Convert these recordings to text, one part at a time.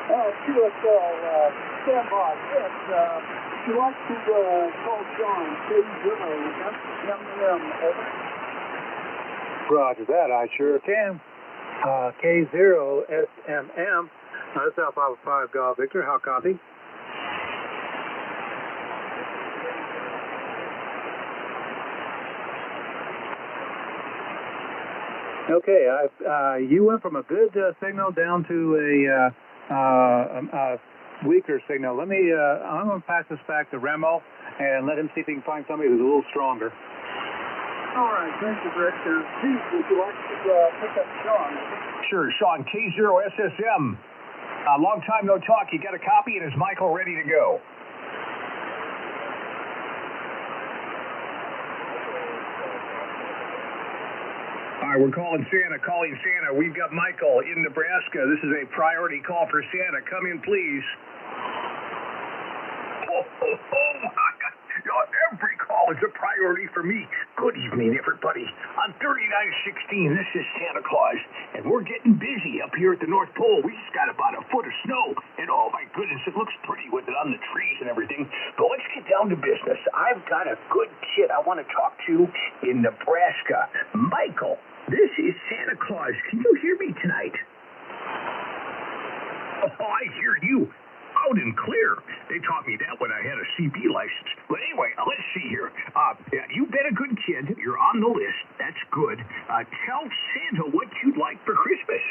QSL, stand by. Yes, if you like to call Sean, K0SMM, over. Roger that, I sure can. K0SMM. That's Alpha 5 Golf Victor. How copy? Okay, you went from a good signal down to a weaker signal. Let me, I'm going to pass this back to Remo and let him see if he can find somebody who's a little stronger. All right, thank you, Rick. Steve, would you like to pick up Sean? Sure, Sean, K0SSM. Long time no talk. You got a copy, and is Michael ready to go? All right, we're calling Santa. We've got Michael in Nebraska. This is a priority call for Santa. Come in, please. Oh, my God. Every call is a priority for me. Good evening, everybody. On 3916, this is Santa Claus, and we're getting busy up here at the North Pole. We just got about a foot of snow, and oh my goodness, it looks pretty with it on the trees and everything. But let's get down to business. I've got a good kid I want to talk to in Nebraska. Michael, this is Santa Claus. Can you hear me tonight? Oh, I hear you. Loud and clear. They taught me that when I had a CB license. But anyway, let's see here. You've been a good kid. You're on the list. That's good. Tell Santa what you'd like for Christmas.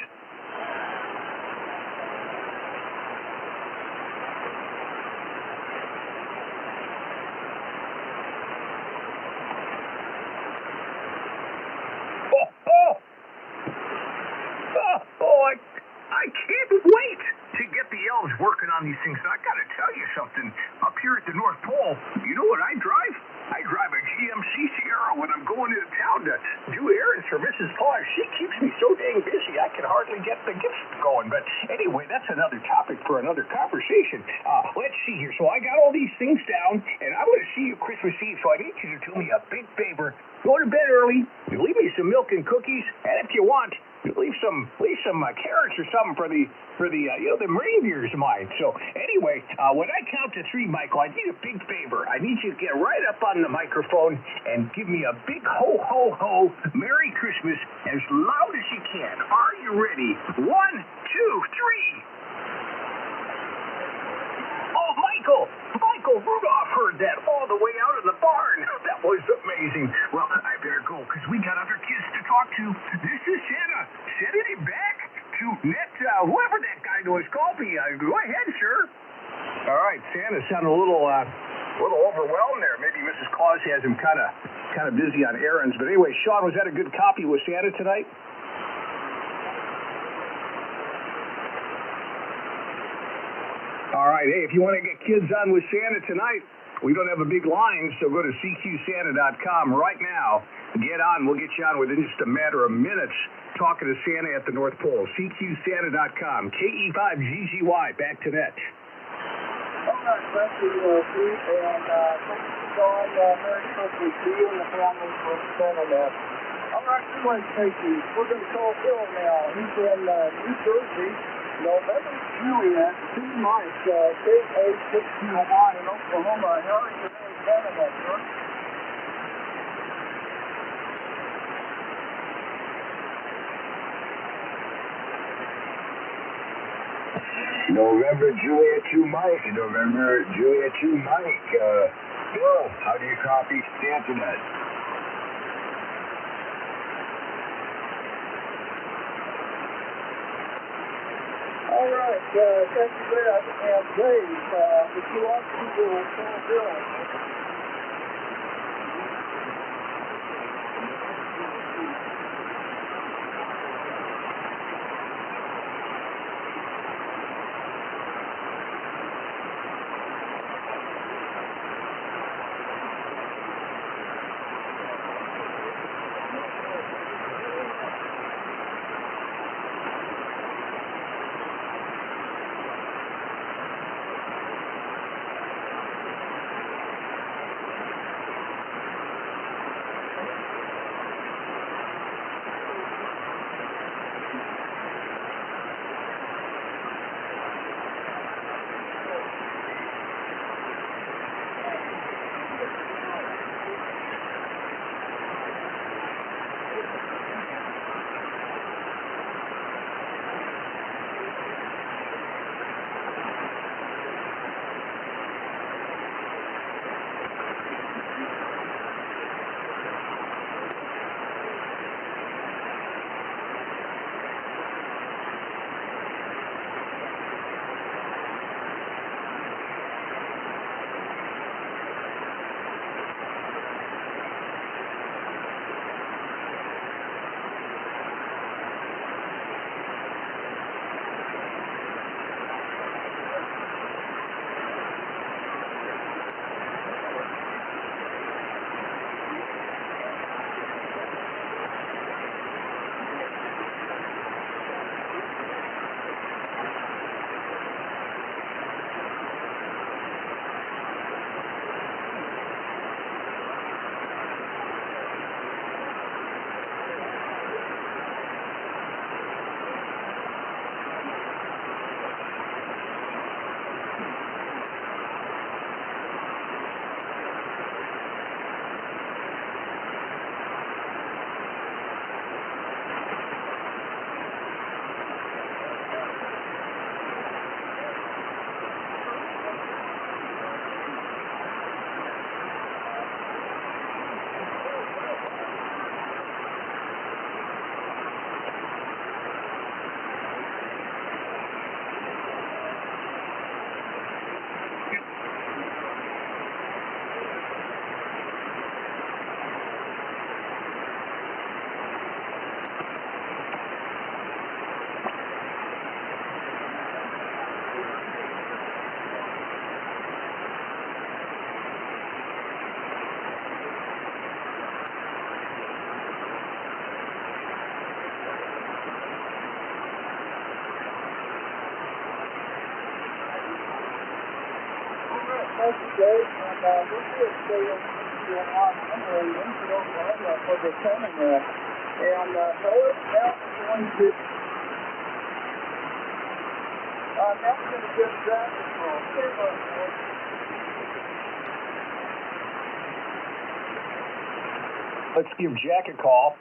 I can't wait to get the elves working on these things. I got to tell you something. Up here at the North Pole, you know what I drive? I drive a GMC Sierra when I'm going into town to do errands for Mrs. Claus. She keeps me so dang busy, I can hardly get the gifts going. But anyway, that's another topic for another conversation. Let's see here. So I got all these things down, and I'm going to see you Christmas Eve, so I need you to do me a big favor. Go to bed early. You leave me some milk and cookies, and if you want, leave some carrots or something for the the reindeers of mine. So anyway, when I count to 3, Michael, I need a big favor. I need you to get right up on the microphone and give me a big ho ho ho Merry Christmas as loud as you can. Are you ready? 1, 2, 3. Oh, Michael Rudolph heard that all the way out in the barn. That was amazing. Well, I better go because we got other kids to talk to. This is Santa. Sending it back to whoever that guy was. Call me. Go ahead, sir. All right, Santa sounded a little overwhelmed there. Maybe Mrs. Claus has him kind of busy on errands. But anyway, Sean, was that a good copy with Santa tonight? All right, hey, if you want to get kids on with Santa tonight, we don't have a big line, so go to cqsanta.com right now. Get on. We'll get you on within just a matter of minutes talking to Santa at the North Pole. cqsanta.com. KE5GGY. Back to net. All right, thank you, Steve, and thank you for calling. Merry Christmas to you and the family from Santa Net. All right, anyway, Casey, we're going to call Bill now. He's in New Jersey. November Juliet, 2 Mike, KA621 in Oklahoma. How are you in Canada, sir? November Juliet 2 Mike, November Juliet 2 Mike. Bill, how do you copy Stantonet? All right, thank you very much. And Dave, if you want to call Bill. thank you, Dave. And we're here to stay in Montgomery, into Oklahoma for the tournament. And fellas, now we're going to give Jack a call. Let's give Jack a call.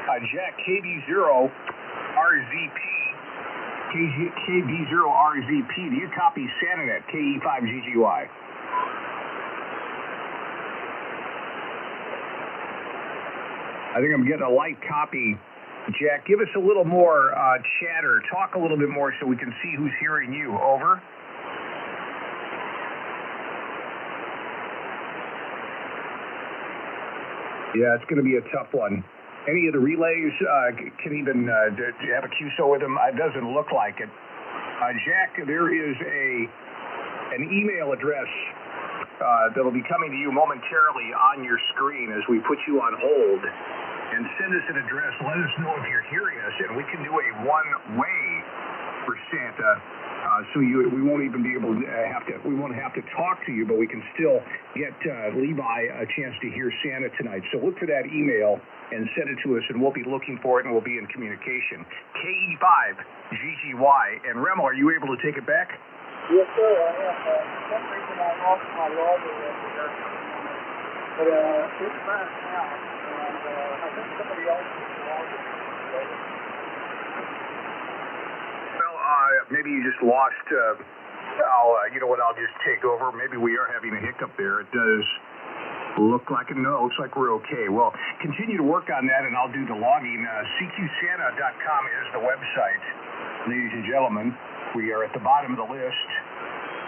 Jack, KB0RZP. KB0RZP. Do you copy SantaNet, KE5GGY? I think I'm getting a light copy. Jack, give us a little more chatter. Talk a little bit more so we can see who's hearing you. Over. Yeah, it's going to be a tough one. Any of the relays can even have a QSO with them? It doesn't look like it. Jack, there is an email address that'll be coming to you momentarily on your screen as we put you on hold. And send us an address. Let us know if you're hearing us, and we can do a one-way for Santa. So we won't even be able to we won't have to talk to you, but we can still get Levi a chance to hear Santa tonight. So look for that email and send it to us, and we'll be looking for it, and we'll be in communication. KE5GGY. And Remo, are you able to take it back? Yes, sir. I am. For some reason, I lost my logger over there. But it's back now. And I think somebody else is logger. Maybe you just lost. You know what? I'll just take over. Maybe we are having a hiccup there. It does look like it. No, it looks like we're okay. Well, continue to work on that, and I'll do the logging. CQSanta.com is the website, ladies and gentlemen. We are at the bottom of the list.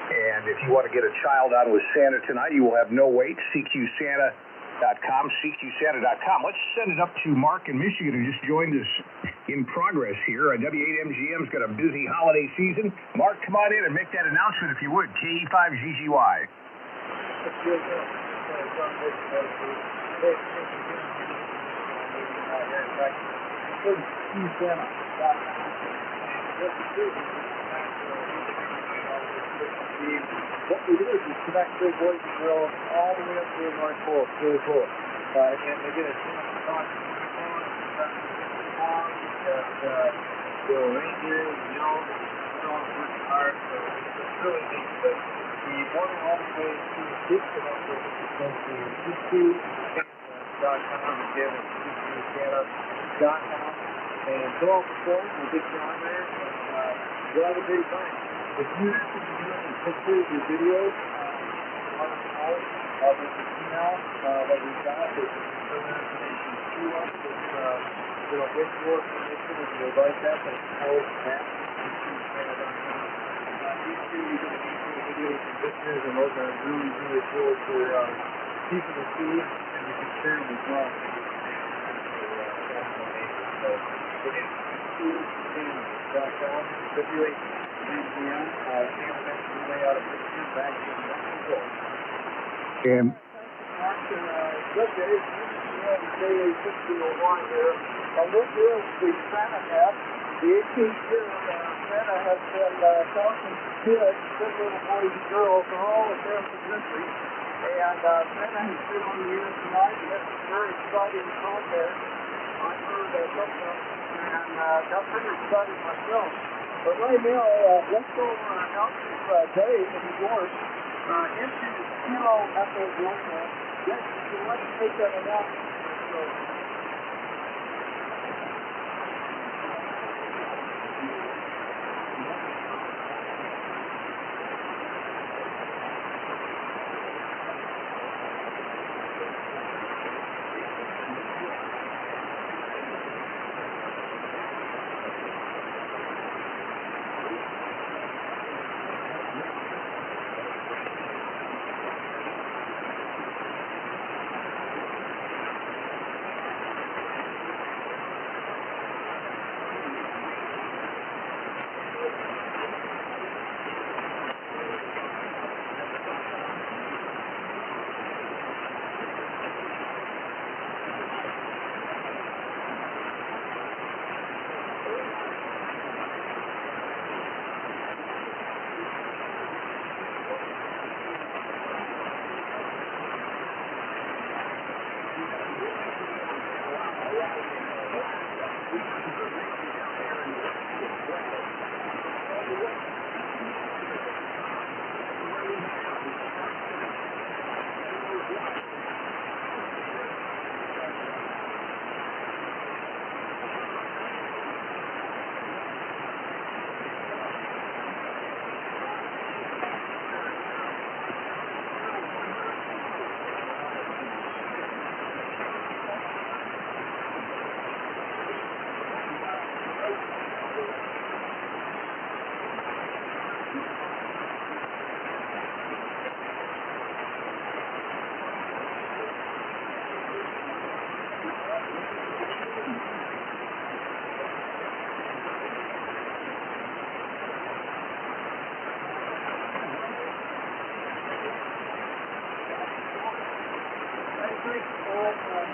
And if you want to get a child on with Santa tonight, you will have no wait. CQSanta.com, CQSanta.com. Let's send it up to Mark in Michigan, who just joined us in progress here. W8MGM's got a busy holiday season. Mark, come on in and make that announcement if you would. KE5GGY. What we do is we connect big boys and girls all the way up to the North Pole. It's really cool. And they get a chance to talk to the reindeer, working hard. So it's really neat. But the one and only way to get connected is go to CQSanta.com and get it CQSanta.com. And go off the phone, we'll get you on there, and you'll have a great time. If you have to do any pictures or videos, let us know. There's an email that we've got. There's further information to us. It'll get your information if you would like that, but it's always at CQSanta.com. These two, you're going to get some videos and pictures, and those are really, really cool for people to see, and you can share them as well. So, again, CQSanta.com, W8MGM, Santa mentioned way out of pictures back in Mexico. And Mark, good day. Daily 6001 here. And this is the SantaNet. The 18th year Santa has been talking to kids, good little boys and girls from all across the country. And Santa has been on the air tonight. We have some very exciting contest. I heard something, and got pretty excited myself. But right now, let's go over and announce this day in New York into Kilo Echo Delta. Yes, would you like to make that announcement?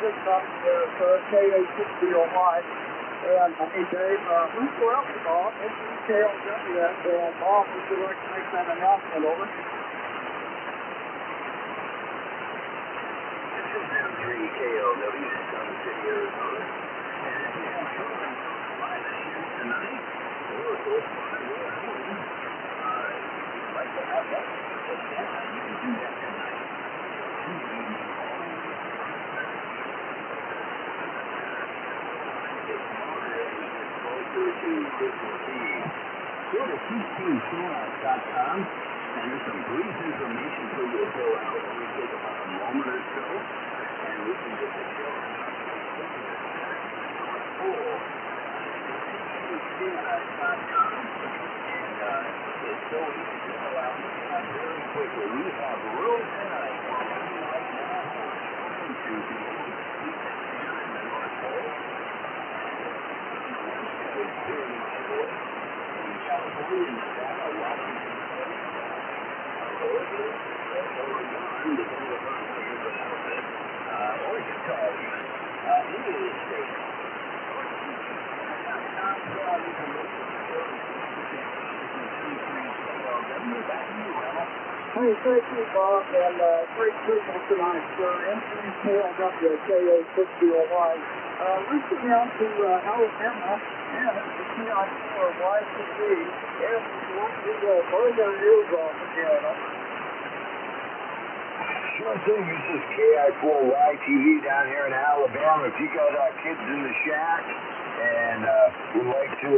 this up for KA60Y. And hey, Dave, who's for alcohol? It's KLW, and Bob, would you like to make that announcement over? This is M3 KLW, Thomson City, Arizona. And if you have children by the chance tonight, or close by where home, you'd like to have that for Santa, you can do that tonight. Closer to Christmas Eve. Go to ccshowup.com and there's some brief information for you to fill out. It only take about a moment or so, and we can get the show full. ccshowup.com, and it's so easy to fill out very quickly. We have room tonight for one night now to be able to see Santa in the North Pole. Hearing my voice in California, Nevada, Washington State, Oregon, depending upon how you pronounce it, or Utah, even, any of these states. Hey, thank you, Bob, and great Christmas tonight, sir. M3KLW, KA60Y. Reaching out to Alabama and the TI4YTV, and we want to burn their ears off again. Sure thing, this is KI4YTV down here in Alabama. If you got kids in the shack and would like to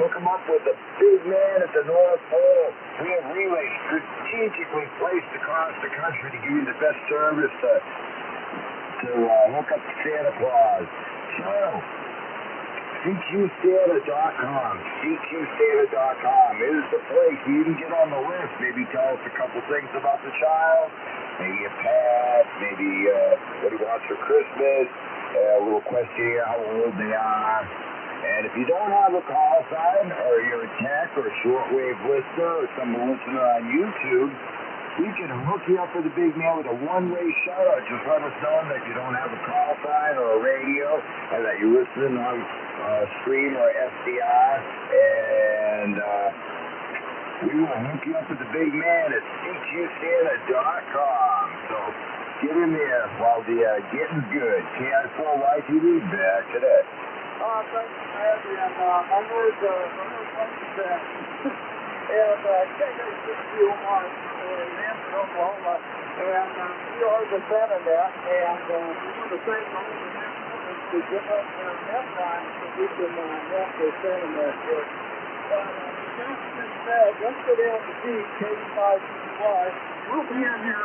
hook them up with the big man at the North Pole, we have relays strategically placed across the country to give you the best service to hook up to Santa Claus. So, CQSanta.com. CQSanta.com is the place where you can get on the list. Maybe tell us a couple things about the child. Maybe a pet. Maybe what he wants for Christmas. A little questionnaire, how old they are. And if you don't have a call sign, or you're a tech or a shortwave listener, or someone listener on YouTube, we can hook you up with a big man with a one-way shout-out. Just let us know that you don't have a call sign or a radio, and that you're listening on stream or SDR, and we will hook you up with the big man at CQSanta.com. So get in there while the getting's good. KI4YTV, back to that. Thanks, Ed, and I heard what you said. And KA60Y in Manson, Oklahoma, and we are the Santa Net, and we're the same to give us their net time so we can net the Santa Net here. But just said, let's go down to see K5CY. We'll be in here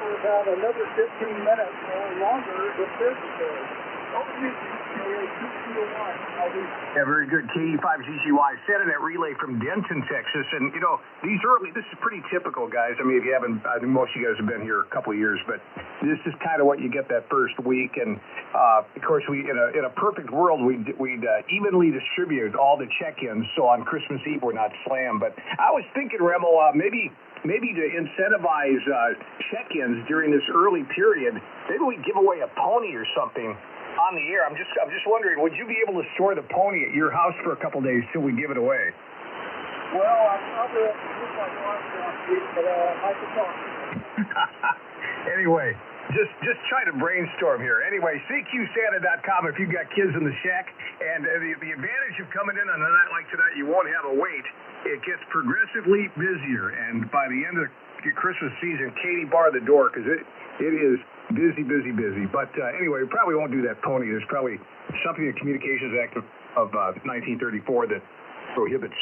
for about another 15 minutes or longer if necessary. Over to you, KA2CY. Yeah, very good. KE5GCY, Santa Net Relay from Denton, Texas. And, you know, this is pretty typical, guys. I mean, if you haven't, I think most of you guys have been here a couple of years, but this is kind of what you get that first week. And, of course, we in a perfect world, we'd evenly distribute all the check-ins, so on Christmas Eve we're not slammed. But I was thinking, Remmel, maybe to incentivize check-ins during this early period, maybe we give away a pony or something on the air. I'm just wondering, would you be able to store the pony at your house for a couple days till we give it away? Well, I probably have to keep my watch down, Pete, but I can talk. Anyway, just try to brainstorm here. Anyway, CQSanta.com if you've got kids in the shack. And the advantage of coming in on a night like tonight, you won't have a wait. It gets progressively busier, and by the end of the Christmas season, Katie, bar the door, because it is busy. But anyway, we probably won't do that pony. There's probably something in the Communications Act of 1934 that prohibits,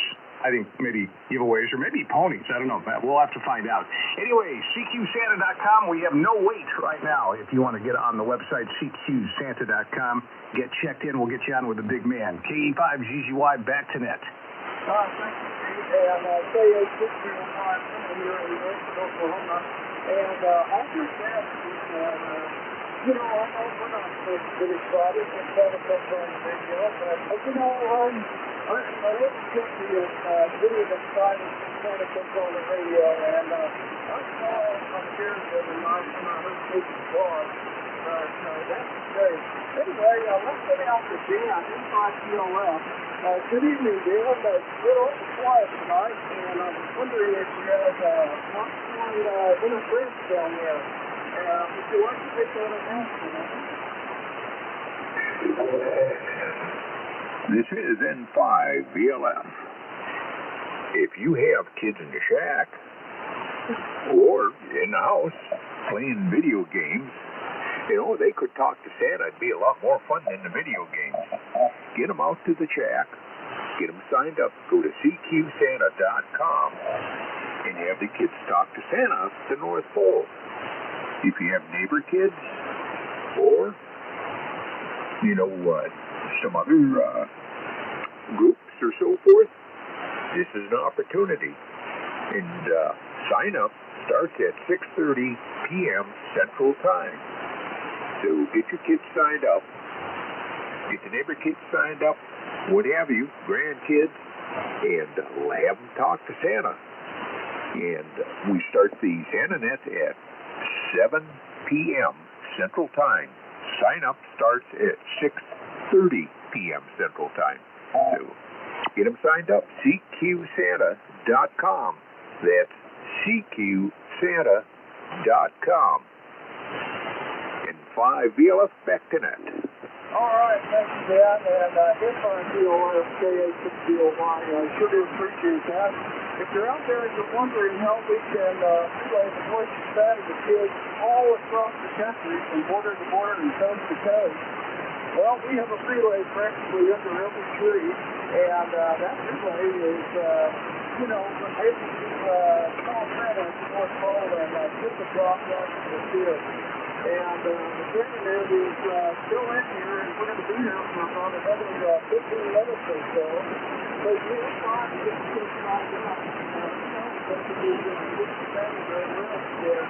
I think, maybe giveaways or maybe ponies. I don't know. We'll have to find out. Anyway, CQSanta.com. We have no wait right now. If you want to get on the website, CQSanta.com, get checked in. We'll get you on with the big man. KE5GCY, back to net. Thank you, Pete. And KA60Y here in Manson, Oklahoma. And I just asked you, know, I know we're not supposed to be excited and Santa comes on the radio, but, you know, I wouldn't get the getting excited when Santa comes on the radio, and I saw on Thursday night when I heard Casey's blog, That's great. Anyway, let's get out to Dan, N5PLF. Good evening, Dan. It's a little quiet tonight, and I was wondering if you have popcorn in a fridge down there. Would you like to take that announcement? This is N5VLF. If you have kids in the shack or in the house playing video games, you know, they could talk to Santa. It'd be a lot more fun than the video games. Get them out to the shack. Get them signed up. Go to cqsanta.com and have the kids talk to Santa at the North Pole. If you have neighbor kids or, you know, some other groups or so forth, this is an opportunity. And sign up starts at 6:30 p.m. Central Time. So get your kids signed up. Get the neighbor kids signed up, what have you, grandkids, and have them talk to Santa. And we start the Santa Net at 7 p.m. Central Time. Sign up starts at 6:30 p.m. Central Time. So get them signed up. cqsanta.com. That's cqsanta.com. And 5VLF back to net. All right, thank you, Dan. And N5PLF-KA6BOY, sure do appreciate that. If you're out there and you're wondering how we can relay the voice of Santa to kids all across the country, from border to border and coast to coast, well, we have a relay practically under every tree, and that relay is, you know, able to call Santa at the North Pole and get the drop off to the kids. And the internet is still in here, and we're going to be here for about another 15 minutes or so. So you will find that this is not enough. But to be able to spend the rest in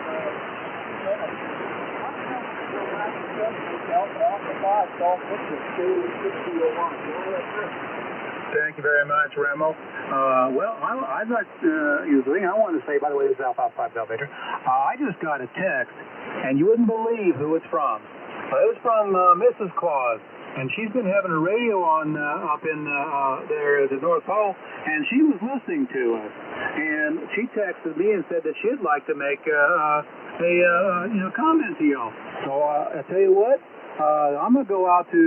I'm going to go back to Alpha 5, Golf Pictures, KA601. Thank you very much, Remo. Well, I'd like to, the thing I wanted to say, by the way, this is Alpha 5 Golf Victor. I just got a text, and you wouldn't believe who it's from. It was from Mrs. Claus, and she's been having a radio on up in there at the North Pole, and she was listening to us. And she texted me and said that she'd like to make a comment to y'all. So I tell you what, I'm going to go out to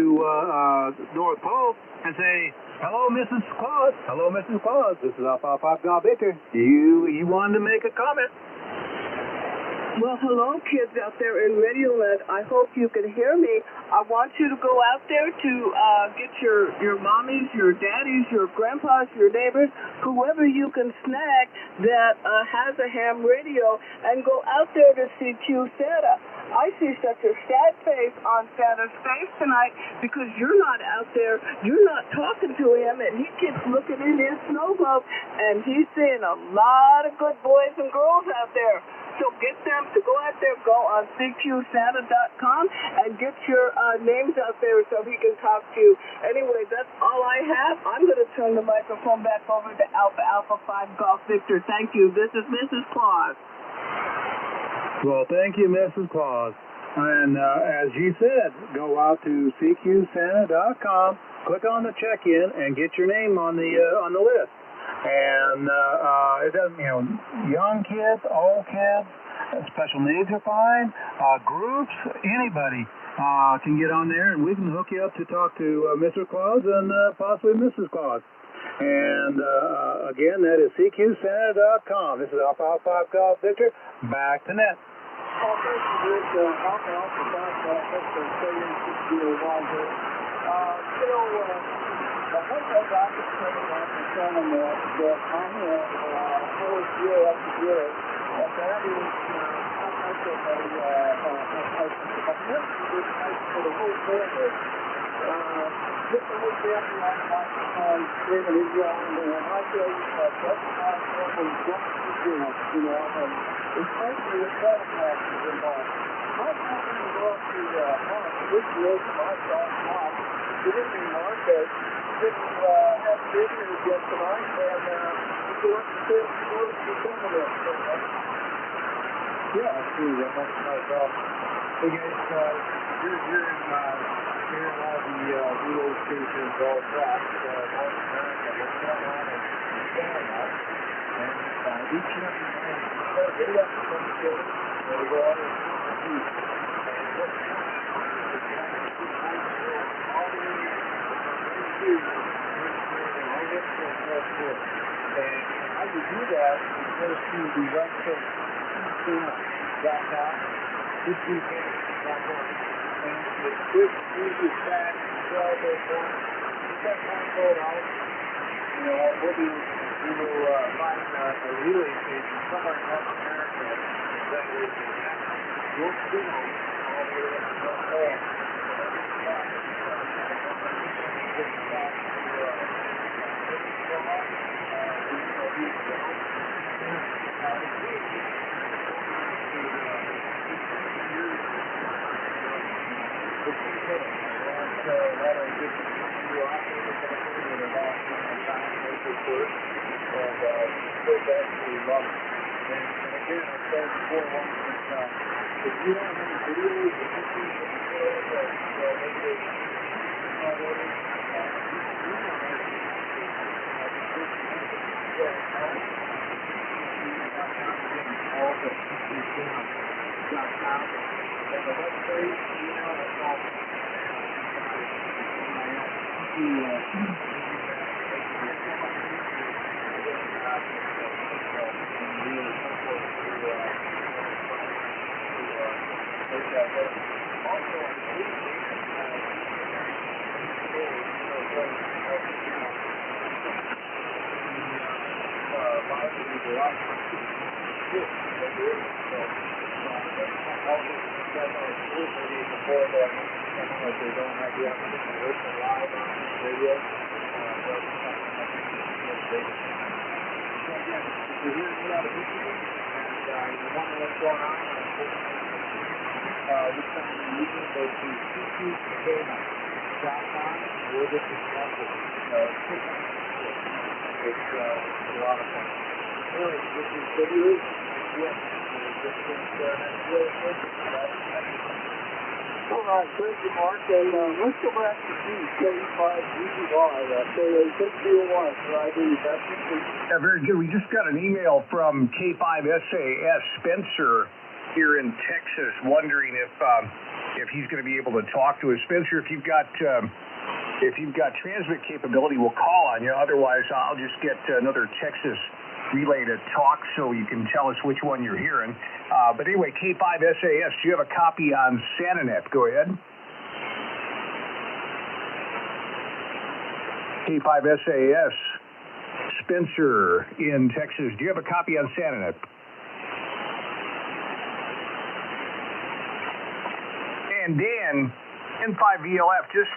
North Pole and say, hello, Mrs. Claus. Hello, Mrs. Claus. This is Alpha 5 Golf Victor. You wanted to make a comment? Well, hello, kids out there in Radioland. I hope you can hear me. I want you to go out there to get your mommies, your daddies, your grandpas, your neighbors, whoever you can snag that has a ham radio, and go out there to see Q Santa. I see such a sad face on Santa's face tonight because you're not out there, you're not talking to him, and he keeps looking in his snow globe, and he's seeing a lot of good boys and girls out there. So get them to go out there, go on cqsanta.com and get your names out there so he can talk to you. Anyway, that's all I have. I'm going to turn the microphone back over to Alpha 5 Golf Victor. Thank you. This is Mrs. Claus. Well, thank you, Mrs. Claus. And as you said, go out to cqsanta.com, click on the check-in, and get your name on the list. And it doesn't, young kids, old kids, special needs are fine. Groups, anybody can get on there, and we can hook you up to talk to Mr. Claus and possibly Mrs. Claus. And again, that is cqsanta.com. This is Alpha 5 Golf Victor. Back to net. Well, thank you, Rick. Alpha 5 Victor, KA601 here. One thing I can say about the Santa Net that I have always yet to get it, and that is how much of a message this makes for the whole family. Just the whole family on the microphone, screaming at you, and I tell you, that's my family just to do it, and especially with Santa Claus involved. My family will go up to Mark, this year, my son's mom, good evening, Mark. This have visitors yet tonight, and we want to see you Yeah, absolutely. That's not a problem. Hey guys, you're hearing all the radio stations all across North America. What's going on in Canada? And each and every night, right up from the city, we go on and see. And what's going on is all the way right here, and all this is North Pole. And how you do that is go to the website, com, and it's quick, easy, fast, 12 those points. Get that point code out. You know, we will find a relay station somewhere in North America that is your signal all the way up to North Pole. If you don't have any videos or pictures of the show that make it All right, thank you, Mark. And let's go back to K5GGY, KA601 for ID. Yeah, very good. We just got an email from K5SAS Spencer here in Texas, wondering if he's going to be able to talk to us. Spencer, if you've got transmit capability, we'll call on you. Otherwise, I'll just get another Texas relay to talk so you can tell us which one you're hearing. But anyway, K5SAS, do you have a copy on SantaNet? Go ahead. K5SAS, Spencer in Texas, do you have a copy on SantaNet? And Dan, N5VLF, just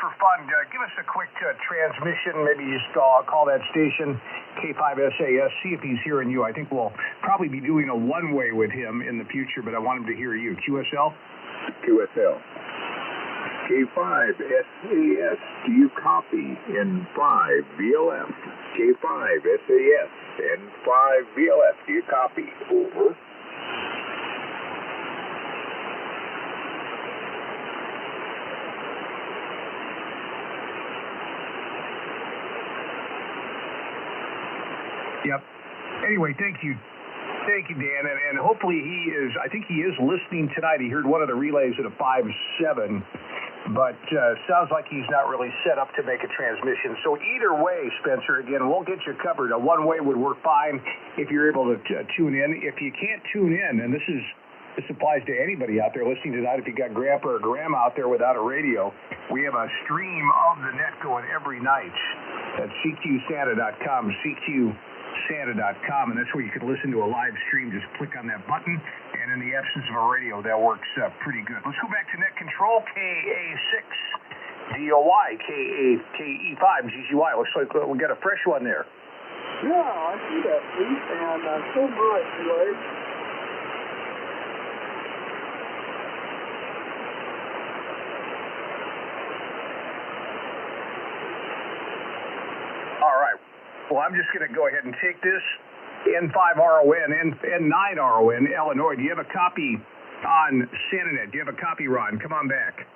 for fun, give us a quick transmission. Maybe just call that station, K5SAS, see if he's hearing you. I think we'll probably be doing a one-way with him in the future, but I want him to hear you. QSL? QSL. K5SAS, do you copy N5VLF? K5SAS, N5VLF, do you copy? Over. Yep. Anyway, thank you. Thank you, Dan. And hopefully I think he is listening tonight. He heard one of the relays at a 5-7, but sounds like he's not really set up to make a transmission. So either way, Spencer, again, we'll get you covered. A one-way would work fine if you're able to tune in. If you can't tune in, and this applies to anybody out there listening tonight, if you got grandpa or grandma out there without a radio, we have a stream of the net going every night at cqsanta.com, cqsanta.com, and that's where you can listen to a live stream. Just click on that button, and in the absence of a radio, that works pretty good. Let's go back to net control, KA6DOY, KE5GGY. Looks like we got a fresh one there. Yeah, I see that, Pete, and so much, Lloyd. All right. Well, I'm just going to go ahead and take this N5RON, N9RON, Illinois. Do you have a copy on SantaNet? Do you have a copy, Ron? Come on back.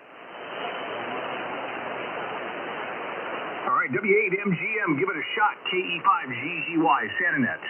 All right, W8MGM, give it a shot. KE5GGY, SantaNet.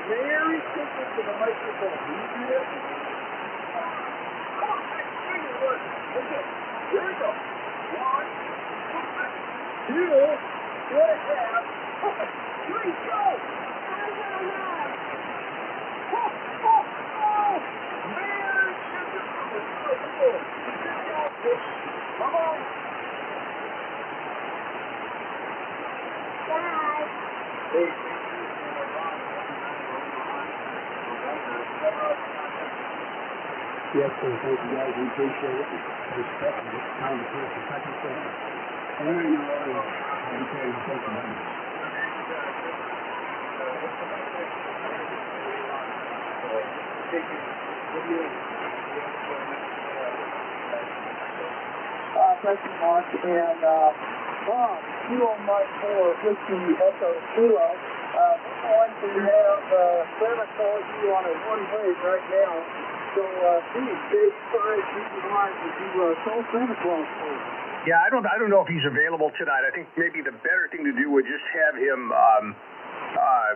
Merry Christmas to the microphone. Can you do that? Come on, okay, here we go. 1, 2, 2.5, 3, go! Merry Christmas! Come on! Bye! Yes, so thank you guys. We appreciate it. Respect it. It's time to put the second thing. And then you know, okay, thank you. Thank you, Mark. And Bob, you on mic 4, Whiskey Echo Kilo. We're going to have Santa Claus you on a one-way right now. So, please, Dave 5 would you call Santa Claus for us? Yeah, I don't know if he's available tonight. I think maybe the better thing to do would just have him. I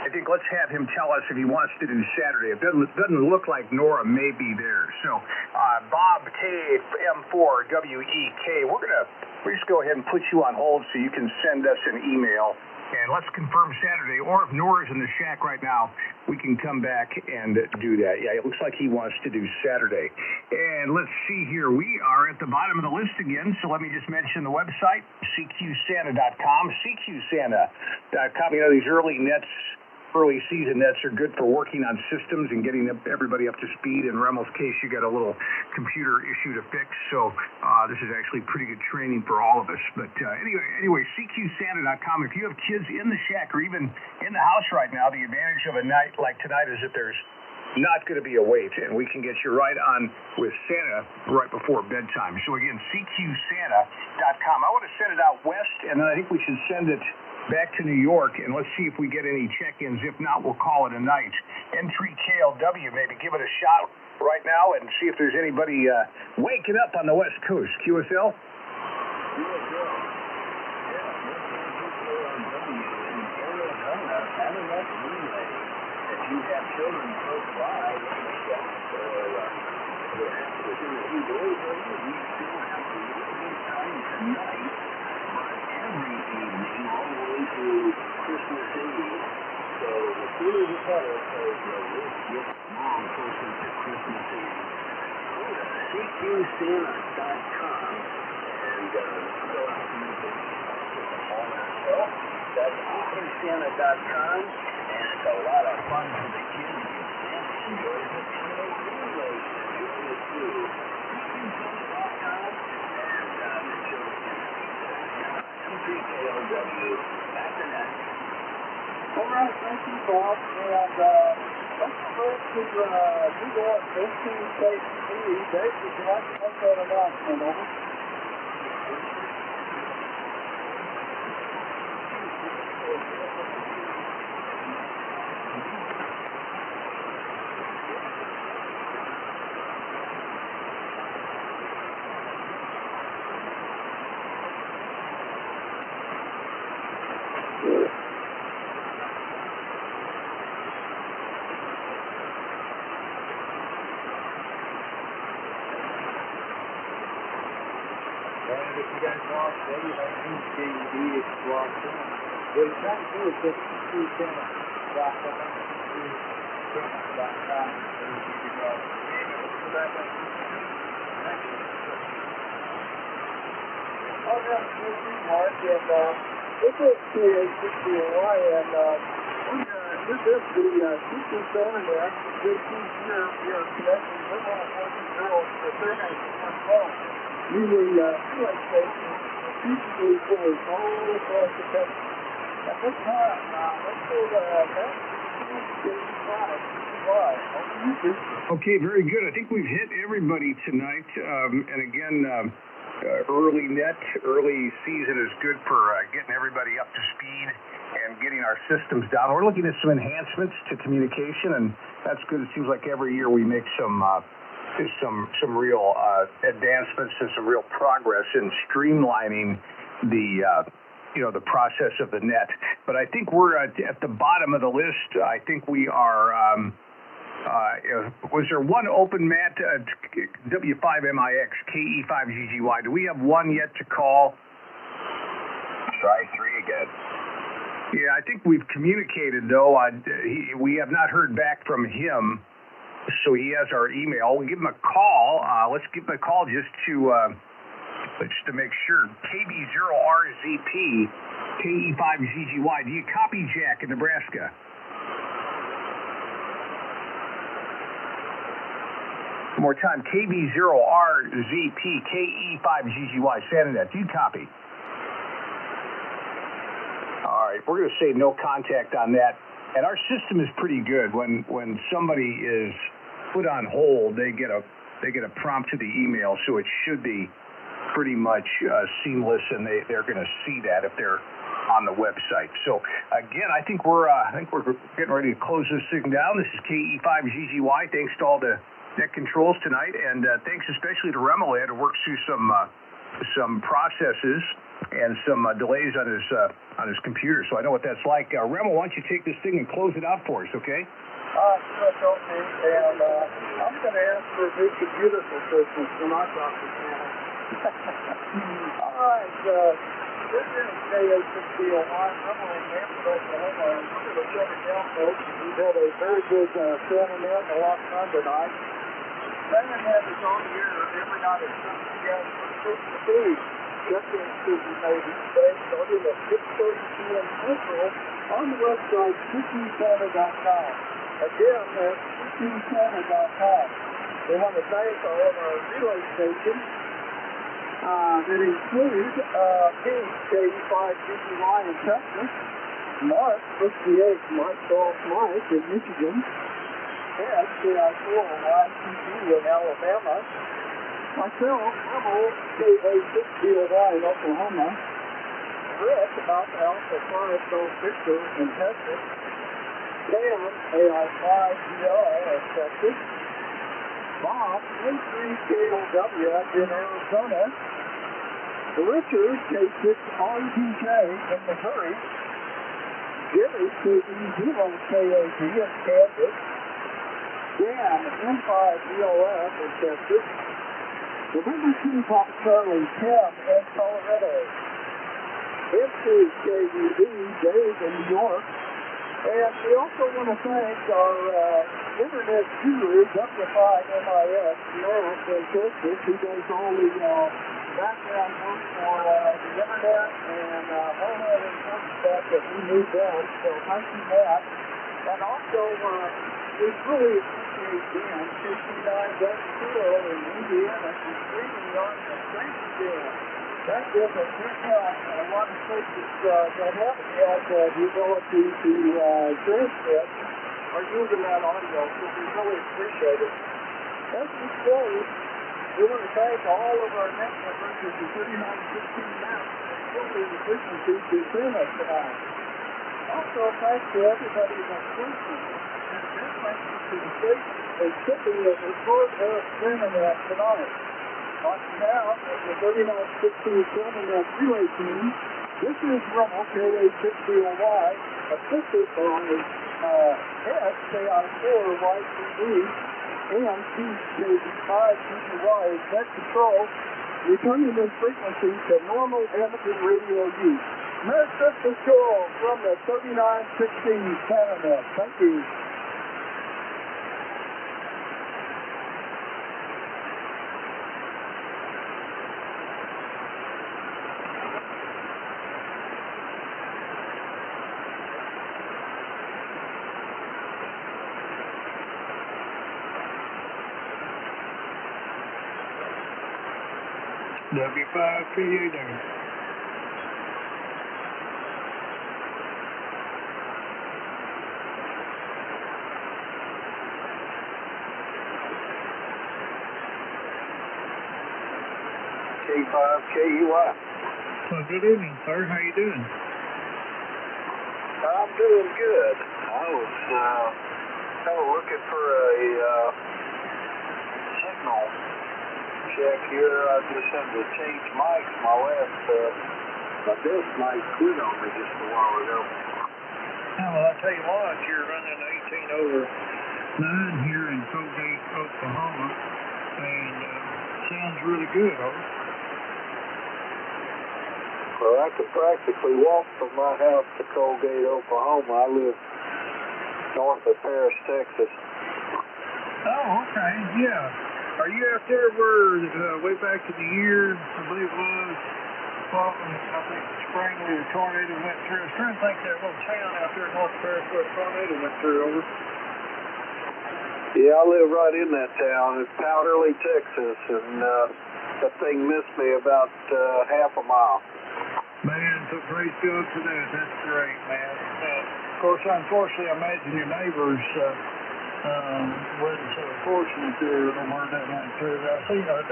think let's have him tell us if he wants to do Saturday. It doesn't look like Nora may be there. So, Bob KM4WEK, we're just go ahead and put you on hold so you can send us an email. And let's confirm Saturday, or if Nora's in the shack right now, we can come back and do that. Yeah, it looks like he wants to do Saturday. And let's see here. We are at the bottom of the list again, so let me just mention the website, cqsanta.com, cqsanta.com. You know, these early season nets are good for working on systems and getting everybody up to speed. In Remmel's case, you got a little computer issue to fix, so this is actually pretty good training for all of us. But anyway, cqsanta.com. If you have kids in the shack or even in the house right now, the advantage of a night like tonight is that there's not going to be a wait, and we can get you right on with Santa right before bedtime. So again, cqsanta.com. I want to send it out west, and I think we should send it back to New York, and let's see if we get any check-ins. If not, we'll call it a night. N3KLW, maybe give it a shot right now and see if there's anybody waking up on the West Coast. QSL? If you have children close by, within a few days, we still have to leave time tonight, but every evening all the way to Christmas Eve. So the sooner the better, because we'll get mom closer to Christmas Eve. Go to cqsanta.com and fill out the information on that show. That's cqsanta.com. And it's a lot of fun for the kids. Your family enjoys it, and they do enjoy it too. Back to that. All right, thank you, Bob. And let's go to New York 15 State TV. Dave, would you like to make that announcement, over? And if you guys watch any of our news TV, it's logged in. What you try to do is get channel.com, channel.com, and you can go. Oh, yeah, this is Mark, and this is KA60Y, and this is the teaching center there. Good team here. We are connecting with all boys and girls for surveys on phone. Using relay stations strategically placed all across the country. At this time, let's go back to KA65. Okay, very good. I think we've hit everybody tonight. And again, early season is good for getting everybody up to speed and getting our systems down. We're looking at some enhancements to communication, and that's good. It seems like every year we make some real advancements and some real progress in streamlining the process of the net. But I think we're at the bottom of the list. I think we are. Was there one open, Matt? W5MIX, KE5GGY. Do we have one yet to call? Try 3 again. Yeah, I think we've communicated, though. We have not heard back from him, so he has our email. We'll give him a call. Let's give him a call just to make sure. KB0RZP, KE5GGY. Do you copy, Jack, in Nebraska? One more time, KB0RZP, KE5GGY, SantaNet. Do you copy? All right, we're going to say no contact on that. And our system is pretty good. When somebody is put on hold, they get a prompt to the email, so it should be pretty much seamless, and they're going to see that if they're on the website. So again, I think we're getting ready to close this thing down. This is KE5GGY. Thanks to all the net controls tonight, and thanks especially to Remmel. He had to work through some processes and some delays on his computer, so I know what that's like. Remmel, why don't you take this thing and close it out for us, okay? That's okay, and I'm going to ask for a new computer for Christmas when I talk to Santa. All right, this is KA60Y. I'm in Hampton, Oklahoma, and we're going to shut it down, folks. We've had a very good Santa net and a lot of fun tonight. Santa net is on the air every night at 7 p.m. for Christmas Eve. Check-in should be made each day, starting at 6:30 p.m. Central on the website, CityCenter.com. Again, that's CityCenter.com. We want to thank all of our relay stations that include KE5GGY in Texas, Mark 68, Mike Charles Mike in Michigan, Ted KI4YTG in Alabama, myself, Remmel, KA6BY in Oklahoma, Rick, Alpha Alpha 5 Golf Victor in Texas, Dan, AI5GR in Texas, Bob, N3KOW in Arizona, Richard, K6RDJ in Missouri, Jimmy, KE0KAG in Kansas, Dan, M5ELF in Texas, November 2, Papa Charlie, Tim in Colorado, M2KUB, Dave in New York, and we also want to thank our internet guru, W5MIX, Matt in Texas, who does all the background work for the internet and all that important stuff that we need done. So thank you, Matt. And also, we really appreciate Dan, 69 in Indiana, who's streaming on the Saint Dan. That is a good help. A lot of places that haven't had the ability to transmit are using that audio, so we really appreciate it. As we say, we want to thank all of our network workers in 3916 maps and filtering the frequencies to send us tonight. Also, thanks to everybody that's listening. And big thanks to the state and shipping of the short internet tonight. On behalf of the 3916 internet relay team, this is Rummel, KA6BOY, assisted by SKI4YTD and TJ5 TY net control, returning this frequency to normal amateur radio use. Merry Christmas to all from the 3916 Canada. Thank you. W5PA there. K5KUI. Well, good evening, sir. How you doing? I'm doing good. I was kind of looking for a signal check here. I just had to change mics. My desk mic quit on me just a while ago. Well, I tell you what, you're running 18 over 9 here in Colgate, Oklahoma, and sounds really good, Well, I could practically walk from my house to Colgate, Oklahoma. I live north of Paris, Texas. Oh, okay, yeah. Are you out there where, way back in the year, I believe it was, I think spring where the tornado went through? I was trying to think of that little town out there in North Paris where the tornado went through, over. Yeah, I live right in that town. It's Powderly, Texas, and that thing missed me about half a mile. Man, so praise God for that. That's great, man. Of course, unfortunately, I imagine your neighbors wasn't so fortunate there. I don't know that went through. I seen